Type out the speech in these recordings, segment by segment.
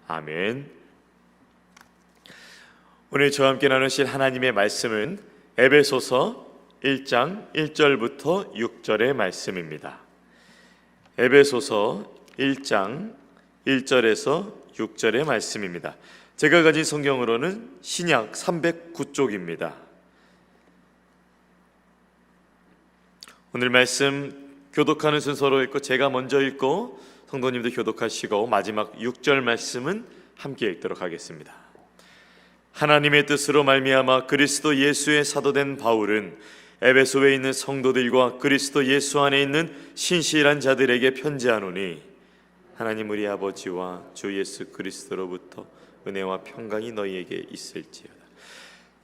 아멘. 오늘 저와 함께 나누실 하나님의 말씀은 에베소서 1장 1절부터 6절의 말씀입니다. 에베소서 1장 1절에서 6절의 말씀입니다. 제가 가진 성경으로는 신약 309쪽입니다. 오늘 말씀 교독하는 순서로 읽고 제가 먼저 읽고 성도님도 교독하시고 마지막 6절 말씀은 함께 읽도록 하겠습니다. 하나님의 뜻으로 말미암아 그리스도 예수의 사도된 바울은 에베소에 있는 성도들과 그리스도 예수 안에 있는 신실한 자들에게 편지하노니 하나님 우리 아버지와 주 예수 그리스도로부터 은혜와 평강이 너희에게 있을지어다.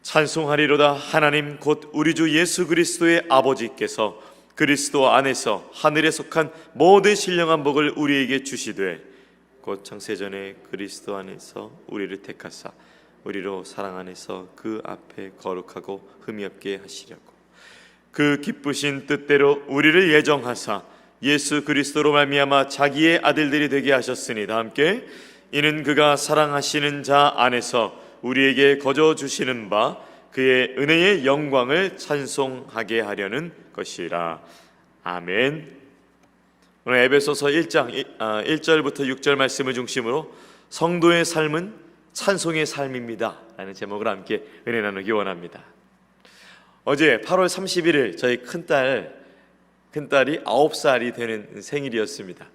찬송하리로다. 하나님 곧 우리 주 예수 그리스도의 아버지께서 그리스도 안에서 하늘에 속한 모든 신령한 복을 우리에게 주시되 곧 창세전에 그리스도 안에서 우리를 택하사 우리로 사랑 안에서 그 앞에 거룩하고 흠이 없게 하시려고 그 기쁘신 뜻대로 우리를 예정하사 예수 그리스도로 말미암아 자기의 아들들이 되게 하셨으니 다 함께 이는 그가 사랑하시는 자 안에서 우리에게 거저 주시는 바 그의 은혜의 영광을 찬송하게 하려는 것이라. 아멘. 오늘 에베소서 1장 1절부터 6절 말씀을 중심으로 성도의 삶은 찬송의 삶입니다 라는 제목으로 함께 은혜 나누기 원합니다. 어제 8월 31일 저희 큰딸이 9살이 되는 생일이었습니다.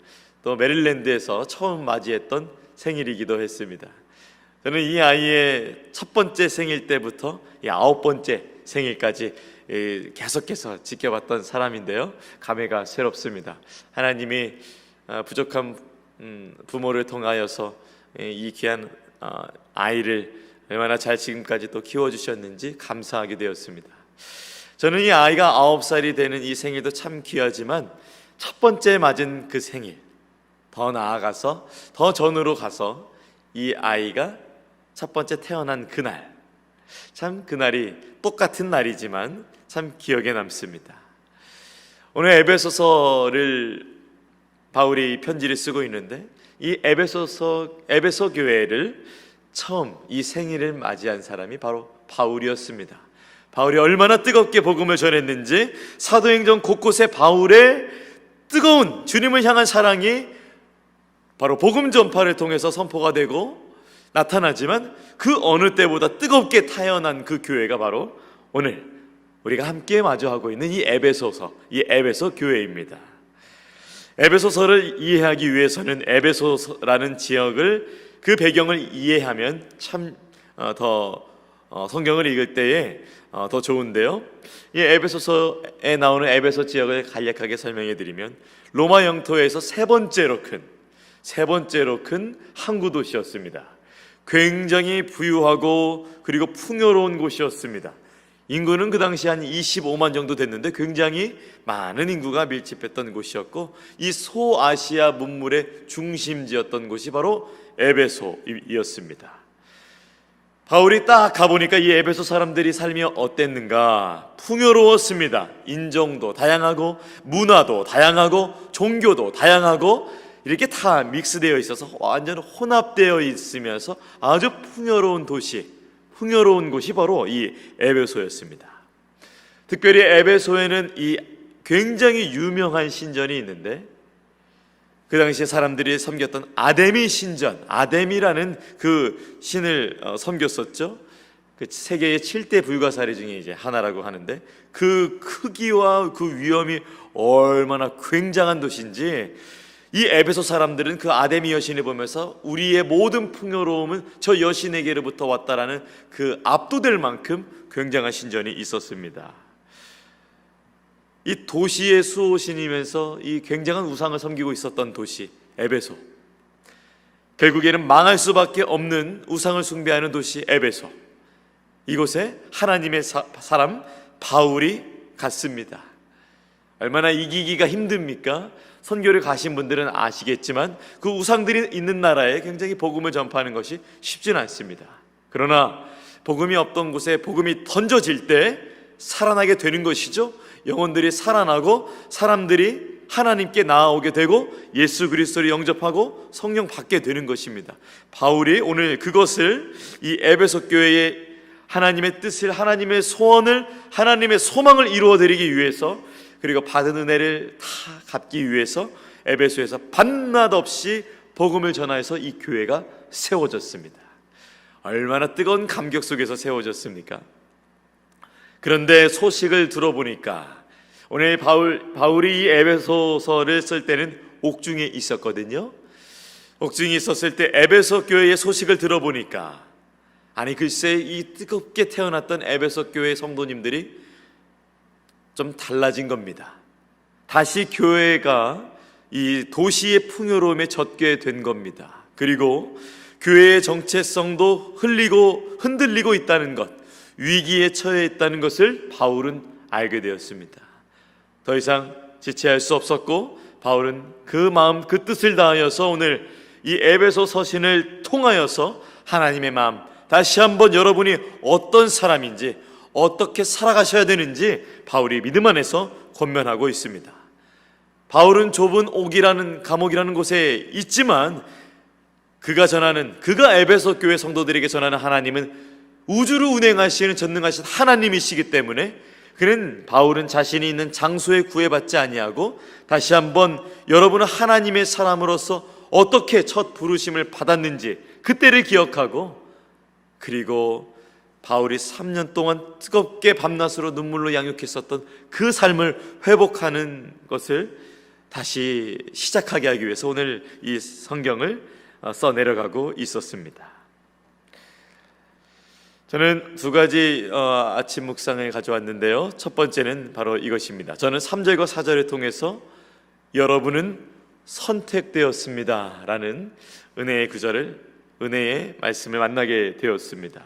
또 메릴랜드에서 처음 맞이했던 생일이기도 했습니다. 저는 이 아이의 첫 번째 생일 때부터 이 9번째 생일까지 계속해서 지켜봤던 사람인데요, 감회가 새롭습니다. 하나님이 부족한 부모를 통하여서 이 귀한 아이를 얼마나 잘 지금까지 또 키워주셨는지 감사하게 되었습니다. 저는 이 아이가 9살이 되는 이 생일도 참 귀하지만 첫 번째 맞은 그 생일, 더 나아가서 더 전으로 가서 이 아이가 첫 번째 태어난 그날, 참 그날이 똑같은 날이지만 참 기억에 남습니다. 오늘 에베소서를 바울이 편지를 쓰고 있는데 이 에베소 교회를 처음 이 생일을 맞이한 사람이 바로 바울이었습니다. 바울이 얼마나 뜨겁게 복음을 전했는지 사도행전 곳곳에 바울의 뜨거운 주님을 향한 사랑이 바로 복음 전파를 통해서 선포가 되고 나타나지만 그 어느 때보다 뜨겁게 타연한 그 교회가 바로 오늘 우리가 함께 마주하고 있는 이 에베소 교회입니다. 에베소서를 이해하기 위해서는 에베소라는 지역을, 그 배경을 이해하면 참 더 성경을 읽을 때에 더 좋은데요, 이 에베소서에 나오는 에베소 지역을 간략하게 설명해 드리면 로마 영토에서 세 번째로 큰 항구 도시였습니다. 굉장히 부유하고 그리고 풍요로운 곳이었습니다. 인구는 그 당시 한 25만 정도 됐는데 굉장히 많은 인구가 밀집했던 곳이었고 이 소아시아 문물의 중심지였던 곳이 바로 에베소이었습니다. 바울이 딱 가보니까 이 에베소 사람들이 삶이 어땠는가? 풍요로웠습니다. 인종도 다양하고 문화도 다양하고 종교도 다양하고 이렇게 다 믹스되어 있어서 완전 혼합되어 있으면서 아주 풍요로운 곳이 바로 이 에베소였습니다. 특별히 에베소에는 이 굉장히 유명한 신전이 있는데 그 당시에 사람들이 섬겼던 아데미 신전, 아데미라는 그 신을 섬겼었죠. 그 세계의 7대 불가사리 중에 이제 하나라고 하는데 그 크기와 그 위엄이 얼마나 굉장한 도시인지 이 에베소 사람들은 그 아데미 여신을 보면서 우리의 모든 풍요로움은 저 여신에게로부터 왔다라는 그 압도될 만큼 굉장한 신전이 있었습니다. 이 도시의 수호신이면서 이 굉장한 우상을 섬기고 있었던 도시 에베소, 결국에는 망할 수밖에 없는 우상을 숭배하는 도시 에베소, 이곳에 하나님의 사람 바울이 갔습니다. 얼마나 이기기가 힘듭니까? 선교를 가신 분들은 아시겠지만 그 우상들이 있는 나라에 굉장히 복음을 전파하는 것이 쉽지는 않습니다. 그러나 복음이 없던 곳에 복음이 던져질 때 살아나게 되는 것이죠. 영혼들이 살아나고 사람들이 하나님께 나아오게 되고 예수 그리스도를 영접하고 성령 받게 되는 것입니다. 바울이 오늘 그것을 이 에베소 교회의 하나님의 뜻을, 하나님의 소원을, 하나님의 소망을 이루어드리기 위해서, 그리고 받은 은혜를 다 갚기 위해서 에베소에서 밤낮 없이 복음을 전하여서 이 교회가 세워졌습니다. 얼마나 뜨거운 감격 속에서 세워졌습니까? 그런데 소식을 들어보니까 오늘 바울이 이 에베소서를 쓸 때는 옥중에 있었거든요. 옥중에 있었을 때 에베소 교회의 소식을 들어보니까, 아니 글쎄 이 뜨겁게 태어났던 에베소 교회 성도님들이 좀 달라진 겁니다. 다시 교회가 이 도시의 풍요로움에 젖게 된 겁니다. 그리고 교회의 정체성도 흔들리고 있다는 것, 위기에 처해 있다는 것을 바울은 알게 되었습니다. 더 이상 지체할 수 없었고 바울은 그 마음, 그 뜻을 다하여서 오늘 이 에베소 서신을 통하여서 하나님의 마음, 다시 한번 여러분이 어떤 사람인지, 어떻게 살아가셔야 되는지 바울이 믿음 안에서 권면하고 있습니다. 바울은 좁은 옥이라는 감옥이라는 곳에 있지만 그가 에베소 교회 성도들에게 전하는 하나님은 우주를 운행하시는 전능하신 하나님이시기 때문에 바울은 자신이 있는 장소에 구애받지 아니하고 다시 한번 여러분은 하나님의 사람으로서 어떻게 첫 부르심을 받았는지 그때를 기억하고, 그리고 바울이 3년 동안 뜨겁게 밤낮으로 눈물로 양육했었던 그 삶을 회복하는 것을 다시 시작하게 하기 위해서 오늘 이 성경을 써내려가고 있었습니다. 저는 두 가지 아침 묵상을 가져왔는데요. 첫 번째는 바로 이것입니다. 저는 3절과 4절을 통해서 여러분은 선택되었습니다 라는 은혜의 말씀을 만나게 되었습니다.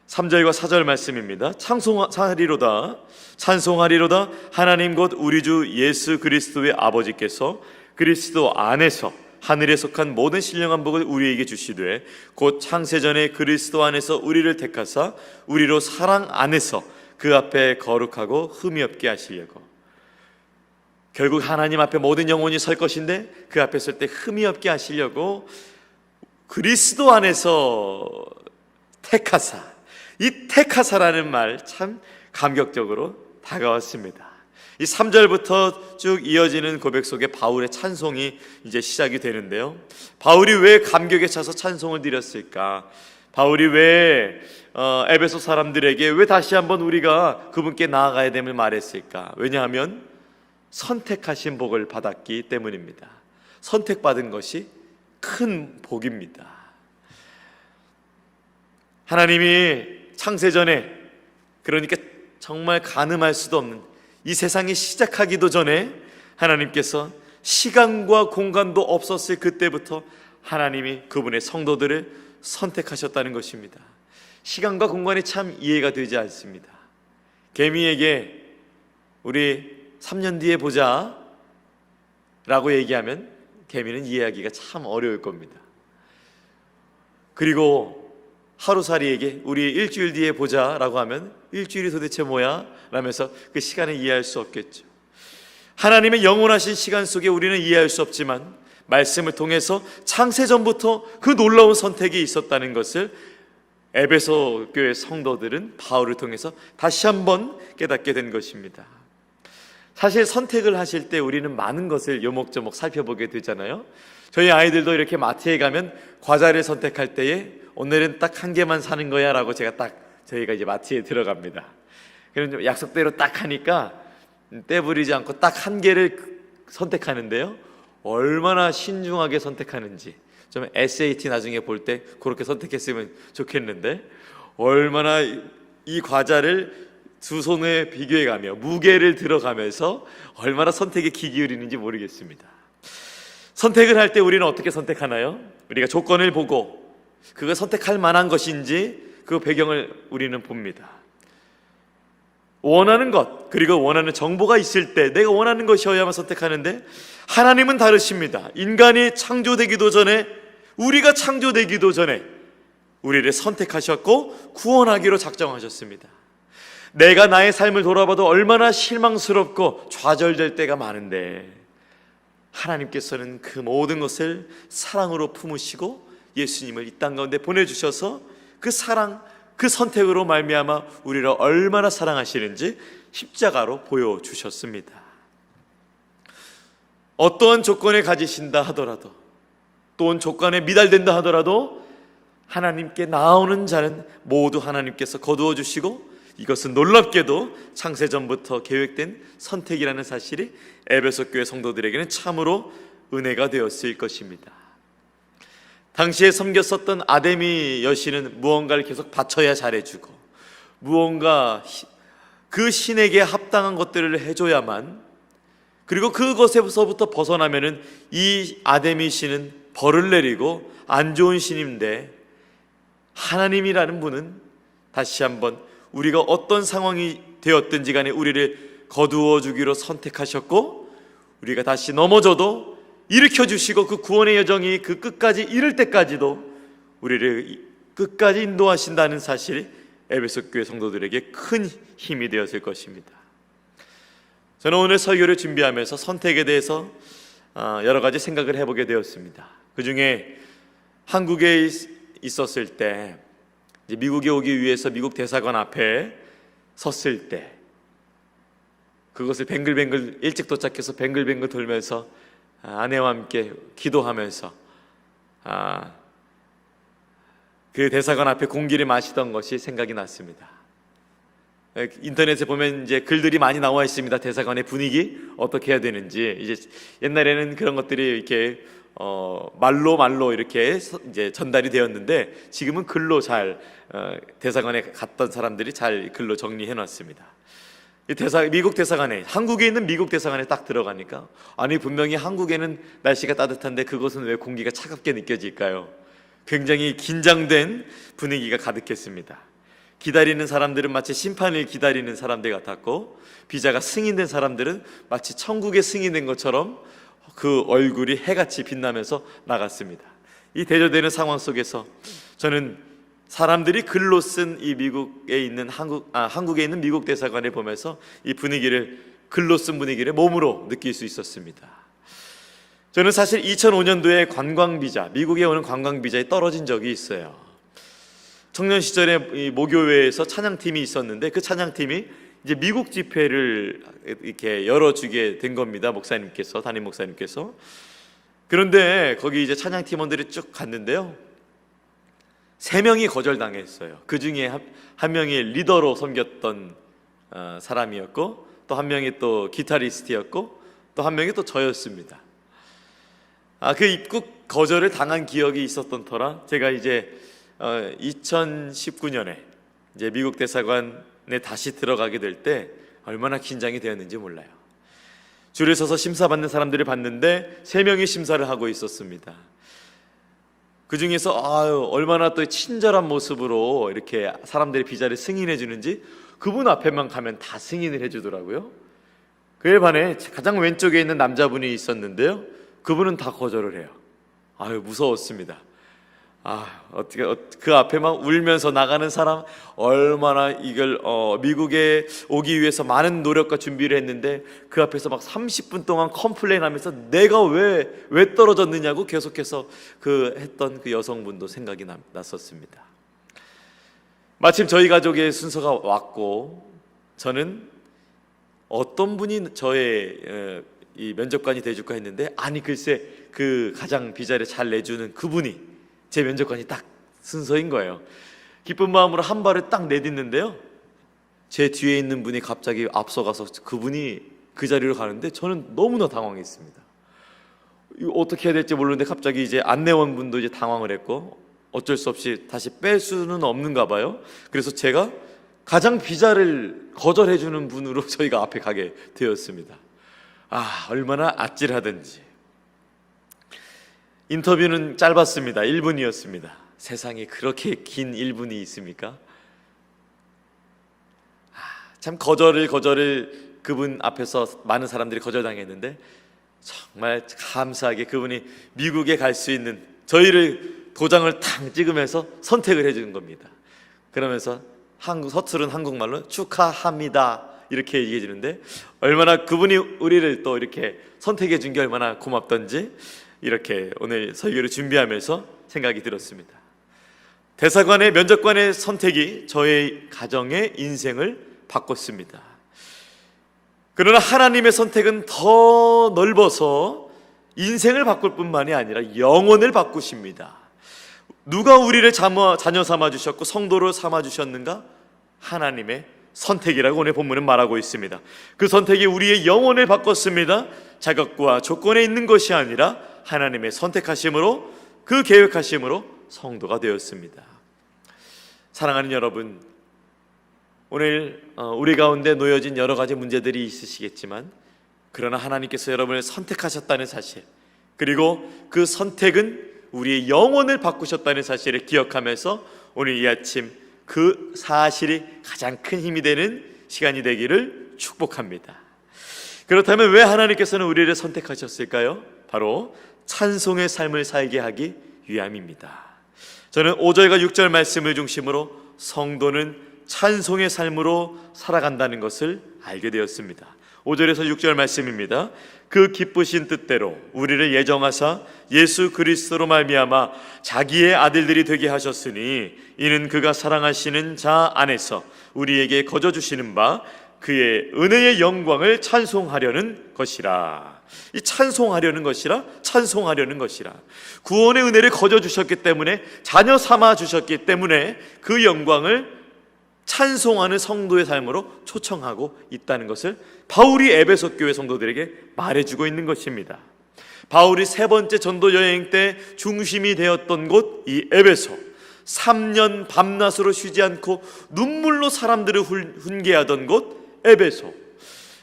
3절과 4절 말씀입니다. 찬송하리로다 하나님 곧 우리 주 예수 그리스도의 아버지께서 그리스도 안에서 하늘에 속한 모든 신령한 복을 우리에게 주시되 곧 창세전에 그리스도 안에서 우리를 택하사 우리로 사랑 안에서 그 앞에 거룩하고 흠이 없게 하시려고. 결국 하나님 앞에 모든 영혼이 설 것인데 그 앞에 설 때 흠이 없게 하시려고 그리스도 안에서 택하사, 이 택하사라는 말 참 감격적으로 다가왔습니다. 이 3절부터 쭉 이어지는 고백 속에 바울의 찬송이 이제 시작이 되는데요. 바울이 왜 감격에 차서 찬송을 드렸을까? 바울이 왜 에베소 사람들에게 왜 다시 한번 우리가 그분께 나아가야 됨을 말했을까? 왜냐하면 선택하신 복을 받았기 때문입니다. 선택받은 것이 큰 복입니다. 하나님이 창세전에, 그러니까 정말 가늠할 수도 없는 이 세상이 시작하기도 전에 하나님께서 시간과 공간도 없었을 그때부터 하나님이 그분의 성도들을 선택하셨다는 것입니다. 시간과 공간이 참 이해가 되지 않습니다. 개미에게 우리 3년 뒤에 보자 라고 얘기하면 개미는 이해하기가 참 어려울 겁니다. 그리고 하루살이에게 우리 일주일 뒤에 보자 라고 하면 일주일이 도대체 뭐야? 라면서 그 시간을 이해할 수 없겠죠. 하나님의 영원하신 시간 속에 우리는 이해할 수 없지만 말씀을 통해서 창세전부터 그 놀라운 선택이 있었다는 것을 에베소 교회 성도들은 바울을 통해서 다시 한번 깨닫게 된 것입니다. 사실 선택을 하실 때 우리는 많은 것을 요목조목 살펴보게 되잖아요. 저희 아이들도 이렇게 마트에 가면 과자를 선택할 때에 오늘은 딱 한 개만 사는 거야 라고 저희가 이제 마트에 들어갑니다. 그럼 약속대로 딱 하니까 떼부리지 않고 딱 한 개를 선택하는데요, 얼마나 신중하게 선택하는지 좀 SAT 나중에 볼 때 그렇게 선택했으면 좋겠는데, 얼마나 이 과자를 두 손에 비교해가며 무게를 들어가면서 얼마나 선택에 귀 기울이는지 모르겠습니다. 선택을 할 때 우리는 어떻게 선택하나요? 우리가 조건을 보고 그거 선택할 만한 것인지 그 배경을 우리는 봅니다. 원하는 것, 그리고 원하는 정보가 있을 때 내가 원하는 것이어야만 선택하는데, 하나님은 다르십니다. 인간이 창조되기도 전에, 우리가 창조되기도 전에 우리를 선택하셨고 구원하기로 작정하셨습니다. 내가 나의 삶을 돌아봐도 얼마나 실망스럽고 좌절될 때가 많은데 하나님께서는 그 모든 것을 사랑으로 품으시고 예수님을 이 땅 가운데 보내주셔서 그 사랑, 그 선택으로 말미암아 우리를 얼마나 사랑하시는지 십자가로 보여주셨습니다. 어떠한 조건에 가지신다 하더라도, 또 조건에 미달된다 하더라도 하나님께 나오는 자는 모두 하나님께서 거두어 주시고, 이것은 놀랍게도 창세전부터 계획된 선택이라는 사실이 에베소 교회 성도들에게는 참으로 은혜가 되었을 것입니다. 당시에 섬겼었던 아데미 여신은 무언가를 계속 바쳐야 잘해주고, 무언가 그 신에게 합당한 것들을 해줘야만, 그리고 그것에서부터 벗어나면은 이 아데미 신은 벌을 내리고 안 좋은 신인데, 하나님이라는 분은 다시 한번 우리가 어떤 상황이 되었든지 간에 우리를 거두어 주기로 선택하셨고, 우리가 다시 넘어져도 일으켜 주시고 그 구원의 여정이 그 끝까지 이를 때까지도 우리를 끝까지 인도하신다는 사실이 에베소 교회 성도들에게 큰 힘이 되었을 것입니다. 저는 오늘 설교를 준비하면서 선택에 대해서 여러 가지 생각을 해보게 되었습니다. 그 중에 한국에 있었을 때, 미국에 오기 위해서 미국 대사관 앞에 섰을 때, 그것을 뱅글뱅글 일찍 도착해서 뱅글뱅글 돌면서 아내와 함께 기도하면서 그 대사관 앞에 공기를 마시던 것이 생각이 났습니다. 인터넷에 보면 이제 글들이 많이 나와 있습니다. 대사관의 분위기 어떻게 해야 되는지. 이제 옛날에는 그런 것들이 이렇게 말로 이렇게 이제 전달이 되었는데, 지금은 글로 잘 대사관에 갔던 사람들이 잘 글로 정리해 놨습니다. 미국 대사관에, 한국에 있는 미국 대사관에 딱 들어가니까, 아니 분명히 한국에는 날씨가 따뜻한데 그것은 왜 공기가 차갑게 느껴질까요? 굉장히 긴장된 분위기가 가득했습니다. 기다리는 사람들은 마치 심판을 기다리는 사람들 같았고, 비자가 승인된 사람들은 마치 천국에 승인된 것처럼 그 얼굴이 해같이 빛나면서 나갔습니다. 이 대조되는 상황 속에서 저는 사람들이 글로 쓴 이 미국에 있는 한국에 있는 미국 대사관을 보면서 이 분위기를, 글로 쓴 분위기를 몸으로 느낄 수 있었습니다. 저는 사실 2005년도에 관광비자, 미국에 오는 관광비자에 떨어진 적이 있어요. 청년 시절에 이 모교회에서 찬양팀이 있었는데, 그 찬양팀이 이제 미국 집회를 이렇게 열어주게 된 겁니다. 목사님께서, 담임 목사님께서. 그런데 거기 이제 찬양 팀원들이 쭉 갔는데요, 3명이 거절당했어요. 그 중에 한 명이 리더로 섬겼던 사람이었고, 또 한 명이 또 기타리스트였고, 또 한 명이 또 저였습니다. 그 입국 거절을 당한 기억이 있었던 터라 제가 이제 2019년에 이제 미국 대사관에 다시 들어가게 될 때 얼마나 긴장이 되었는지 몰라요. 줄을 서서 심사받는 사람들을 봤는데 3명이 심사를 하고 있었습니다. 그 중에서 얼마나 또 친절한 모습으로 이렇게 사람들의 비자를 승인해 주는지, 그분 앞에만 가면 다 승인을 해주더라고요. 그에 반해 가장 왼쪽에 있는 남자분이 있었는데요, 그분은 다 거절을 해요. 무서웠습니다. 어떻게 그 앞에만 울면서 나가는 사람, 얼마나 이걸 미국에 오기 위해서 많은 노력과 준비를 했는데 그 앞에서 막 30분 동안 컴플레인하면서 내가 왜 떨어졌느냐고 계속해서 했던 그 여성분도 생각이 났었습니다. 마침 저희 가족의 순서가 왔고, 저는 어떤 분이 저의 이 면접관이 돼줄까 했는데, 글쎄 그 가장 비자를 잘 내주는 그분이 제 면접관이 딱 순서인 거예요. 기쁜 마음으로 한 발을 딱 내딛는데요, 제 뒤에 있는 분이 갑자기 앞서가서 그분이 그 자리로 가는데 저는 너무나 당황했습니다. 이거 어떻게 해야 될지 모르는데 갑자기 이제 안내원분도 이제 당황을 했고, 어쩔 수 없이 다시 뺄 수는 없는가 봐요. 그래서 제가 가장 비자를 거절해주는 분으로 저희가 앞에 가게 되었습니다. 얼마나 아찔하든지. 인터뷰는 짧았습니다. 1분이었습니다. 세상에 그렇게 긴 1분이 있습니까? 참 거절을 그분 앞에서 많은 사람들이 거절당했는데, 정말 감사하게 그분이 미국에 갈 수 있는, 저희를 도장을 탕 찍으면서 선택을 해주는 겁니다. 그러면서 서투른 한국말로 축하합니다 이렇게 얘기해 주는데, 얼마나 그분이 우리를 또 이렇게 선택해 준 게 얼마나 고맙던지 이렇게 오늘 설교를 준비하면서 생각이 들었습니다. 대사관의 면접관의 선택이 저의 가정의 인생을 바꿨습니다. 그러나 하나님의 선택은 더 넓어서 인생을 바꿀 뿐만이 아니라 영혼을 바꾸십니다. 누가 우리를 자녀 삼아 주셨고 성도로 삼아 주셨는가? 하나님의 선택이라고 오늘 본문은 말하고 있습니다. 그 선택이 우리의 영혼을 바꿨습니다. 자격과 조건에 있는 것이 아니라 하나님의 선택하심으로, 그 계획하심으로 성도가 되었습니다. 사랑하는 여러분, 오늘 우리 가운데 놓여진 여러 가지 문제들이 있으시겠지만, 그러나 하나님께서 여러분을 선택하셨다는 사실, 그리고 그 선택은 우리의 영혼을 바꾸셨다는 사실을 기억하면서 오늘 이 아침 그 사실이 가장 큰 힘이 되는 시간이 되기를 축복합니다. 그렇다면 왜 하나님께서는 우리를 선택하셨을까요? 바로 찬송의 삶을 살게 하기 위함입니다. 저는 5절과 6절 말씀을 중심으로 성도는 찬송의 삶으로 살아간다는 것을 알게 되었습니다. 5절에서 6절 말씀입니다. 그 기쁘신 뜻대로 우리를 예정하사 예수 그리스도로 말미암아 자기의 아들들이 되게 하셨으니 이는 그가 사랑하시는 자 안에서 우리에게 거저 주시는 바 그의 은혜의 영광을 찬송하려는 것이라. 이 찬송하려는 것이라, 찬송하려는 것이라. 구원의 은혜를 거저 주셨기 때문에, 자녀 삼아 주셨기 때문에 그 영광을 찬송하는 성도의 삶으로 초청하고 있다는 것을 바울이 에베소 교회 성도들에게 말해주고 있는 것입니다. 바울이 세 번째 전도 여행 때 중심이 되었던 곳, 이 에베소, 3년 밤낮으로 쉬지 않고 눈물로 사람들을 훈계하던 곳 에베소,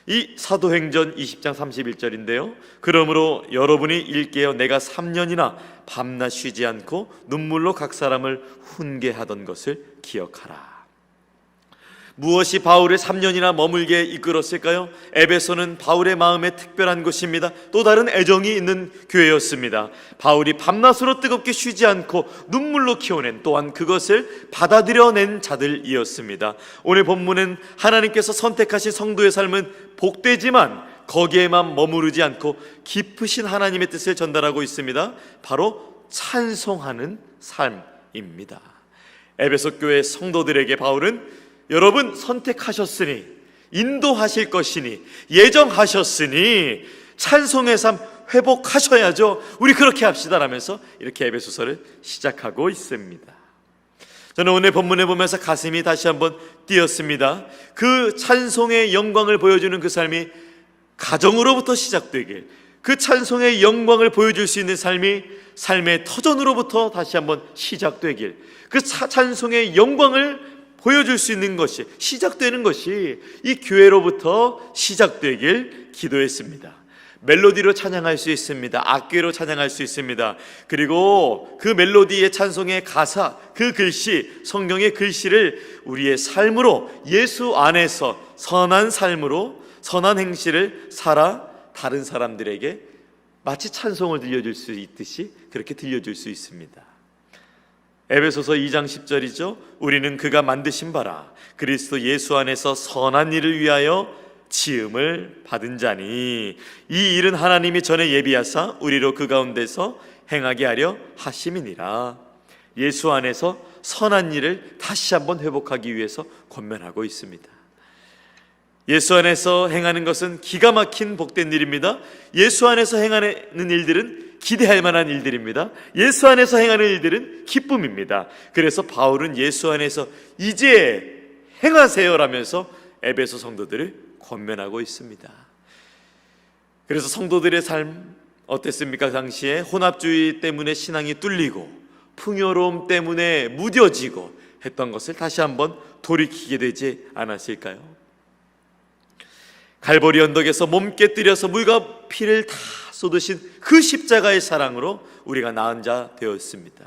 이 사도행전 20장 31절인데요 그러므로 여러분이 읽게요. 내가 3년이나 밤낮 쉬지 않고 눈물로 각 사람을 훈계하던 것을 기억하라. 무엇이 바울을 3년이나 머물게 이끌었을까요? 에베소는 바울의 마음에 특별한 곳입니다. 또 다른 애정이 있는 교회였습니다. 바울이 밤낮으로 뜨겁게 쉬지 않고 눈물로 키워낸, 또한 그것을 받아들여낸 자들이었습니다. 오늘 본문은 하나님께서 선택하신 성도의 삶은 복되지만 거기에만 머무르지 않고 깊으신 하나님의 뜻을 전달하고 있습니다. 바로 찬송하는 삶입니다. 에베소 교회 성도들에게 바울은 여러분 선택하셨으니, 인도하실 것이니, 예정하셨으니 찬송의 삶 회복하셔야죠. 우리 그렇게 합시다 라면서 이렇게 에베소서를 시작하고 있습니다. 저는 오늘 본문을 보면서 가슴이 다시 한번 뛰었습니다. 그 찬송의 영광을 보여주는 그 삶이 가정으로부터 시작되길, 그 찬송의 영광을 보여줄 수 있는 삶이 삶의 터전으로부터 다시 한번 시작되길, 그 찬송의 영광을 보여줄 수 있는 것이, 시작되는 것이 이 교회로부터 시작되길 기도했습니다. 멜로디로 찬양할 수 있습니다. 악기로 찬양할 수 있습니다. 그리고 그 멜로디의 찬송의 가사, 그 글씨, 성경의 글씨를 우리의 삶으로, 예수 안에서 선한 삶으로, 선한 행실을 살아 다른 사람들에게 마치 찬송을 들려줄 수 있듯이 그렇게 들려줄 수 있습니다. 에베소서 2장 10절이죠. 우리는 그가 만드신 바라 그리스도 예수 안에서 선한 일을 위하여 지음을 받은 자니 이 일은 하나님이 전에 예비하사 우리로 그 가운데서 행하게 하려 하심이니라. 예수 안에서 선한 일을 다시 한번 회복하기 위해서 권면하고 있습니다. 예수 안에서 행하는 것은 기가 막힌 복된 일입니다. 예수 안에서 행하는 일들은 기대할 만한 일들입니다. 예수 안에서 행하는 일들은 기쁨입니다. 그래서 바울은 예수 안에서 이제 행하세요라면서 에베소 성도들을 권면하고 있습니다. 그래서 성도들의 삶 어땠습니까? 당시에 혼합주의 때문에 신앙이 뚫리고 풍요로움 때문에 무뎌지고 했던 것을 다시 한번 돌이키게 되지 않았을까요? 갈보리 언덕에서 몸 깨뜨려서 물과 피를 다 쏟으신 그 십자가의 사랑으로 우리가 나은 자 되었습니다.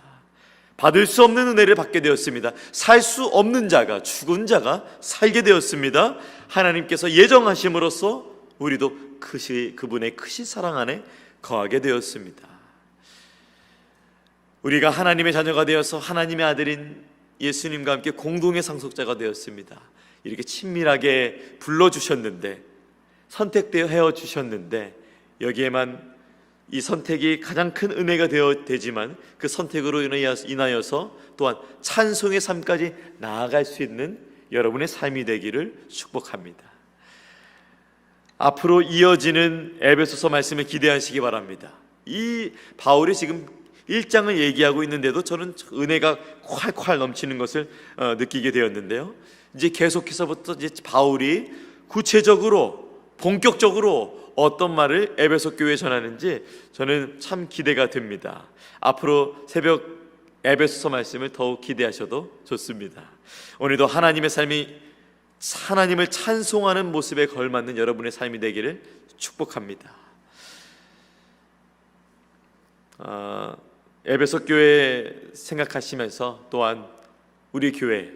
받을 수 없는 은혜를 받게 되었습니다. 살 수 없는 자가, 죽은 자가 살게 되었습니다. 하나님께서 예정하심으로써 우리도 그분의 크신 사랑 안에 거하게 되었습니다. 우리가 하나님의 자녀가 되어서 하나님의 아들인 예수님과 함께 공동의 상속자가 되었습니다. 이렇게 친밀하게 불러주셨는데, 선택되어 헤어주셨는데, 여기에만 이 선택이 가장 큰 은혜가 되지만 그 선택으로 인하여서 또한 찬송의 삶까지 나아갈 수 있는 여러분의 삶이 되기를 축복합니다. 앞으로 이어지는 에베소서 말씀을 기대하시기 바랍니다. 이 바울이 지금 1장을 얘기하고 있는데도 저는 은혜가 콸콸 넘치는 것을 느끼게 되었는데요. 이제 계속해서부터 이제 바울이 구체적으로 본격적으로 어떤 말을 에베소 교회에 전하는지 저는 참 기대가 됩니다. 앞으로 새벽 에베소서 말씀을 더욱 기대하셔도 좋습니다. 오늘도 하나님의 삶이 하나님을 찬송하는 모습에 걸맞는 여러분의 삶이 되기를 축복합니다. 에베소 교회 생각하시면서 또한 우리 교회,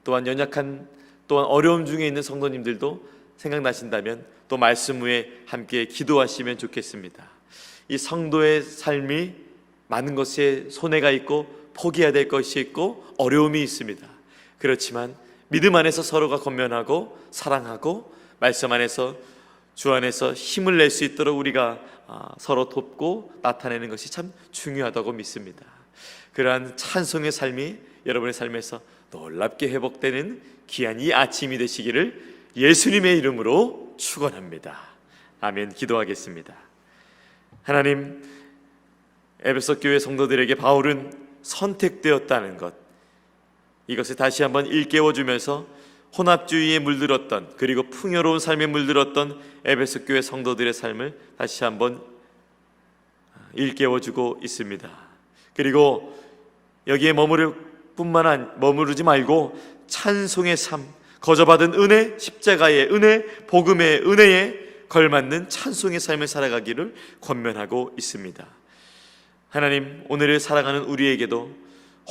또한 연약한, 또한 어려움 중에 있는 성도님들도 생각나신다면 또 말씀 후에 함께 기도하시면 좋겠습니다. 이 성도의 삶이 많은 것에 손해가 있고 포기해야 될 것이 있고 어려움이 있습니다. 그렇지만 믿음 안에서 서로가 권면하고 사랑하고 말씀 안에서 주 안에서 힘을 낼 수 있도록 우리가 서로 돕고 나타내는 것이 참 중요하다고 믿습니다. 그러한 찬송의 삶이 여러분의 삶에서 놀랍게 회복되는 귀한 이 아침이 되시기를 예수님의 이름으로 축원합니다. 아멘. 기도하겠습니다. 하나님, 에베소 교회 성도들에게 바울은 선택되었다는 것, 이것을 다시 한번 일깨워주면서 혼합주의에 물들었던, 그리고 풍요로운 삶에 물들었던 에베소 교회 성도들의 삶을 다시 한번 일깨워주고 있습니다. 그리고 여기에 머무르지 말고 찬송의 삶, 거저받은 은혜, 십자가의 은혜, 복음의 은혜에 걸맞는 찬송의 삶을 살아가기를 권면하고 있습니다. 하나님, 오늘을 살아가는 우리에게도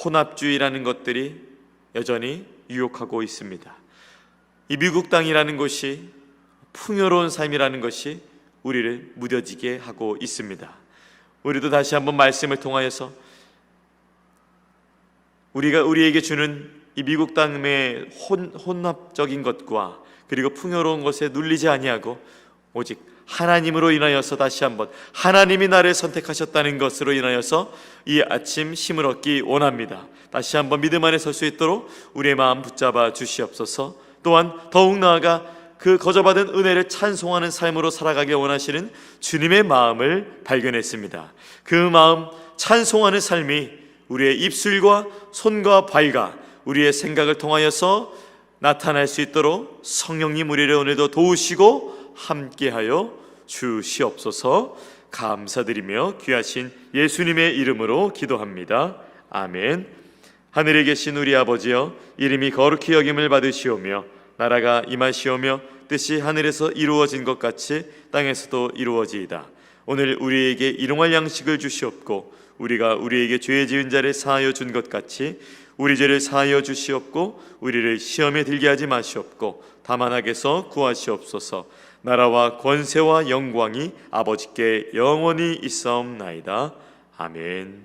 혼합주의라는 것들이 여전히 유혹하고 있습니다. 이 미국 땅이라는 곳이, 풍요로운 삶이라는 것이 우리를 무뎌지게 하고 있습니다. 우리도 다시 한번 말씀을 통하여서 우리가 우리에게 주는 이 미국 땅의 혼합적인 것과 그리고 풍요로운 것에 눌리지 아니하고 오직 하나님으로 인하여서 다시 한번 하나님이 나를 선택하셨다는 것으로 인하여서 이 아침 힘을 얻기 원합니다. 다시 한번 믿음 안에 설 수 있도록 우리의 마음 붙잡아 주시옵소서. 또한 더욱 나아가 그 거저받은 은혜를 찬송하는 삶으로 살아가길 원하시는 주님의 마음을 발견했습니다. 그 마음, 찬송하는 삶이 우리의 입술과 손과 발과 우리의 생각을 통하여서 나타날 수 있도록 성령님 우리를 오늘도 도우시고 함께하여 주시옵소서. 감사드리며 귀하신 예수님의 이름으로 기도합니다. 아멘. 하늘에 계신 우리 아버지여, 이름이 거룩히 여김을 받으시오며 나라가 임하시오며 뜻이 하늘에서 이루어진 것 같이 땅에서도 이루어지이다. 오늘 우리에게 일용할 양식을 주시옵고 우리가 우리에게 죄 지은 자를 사하여 준 것 같이 우리 죄를 사하여 주시옵고 우리를 시험에 들게 하지 마시옵고 다만 악에서 구하시옵소서. 나라와 권세와 영광이 아버지께 영원히 있사옵나이다. 아멘.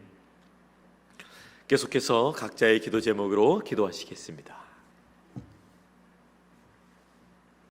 계속해서 각자의 기도 제목으로 기도하시겠습니다.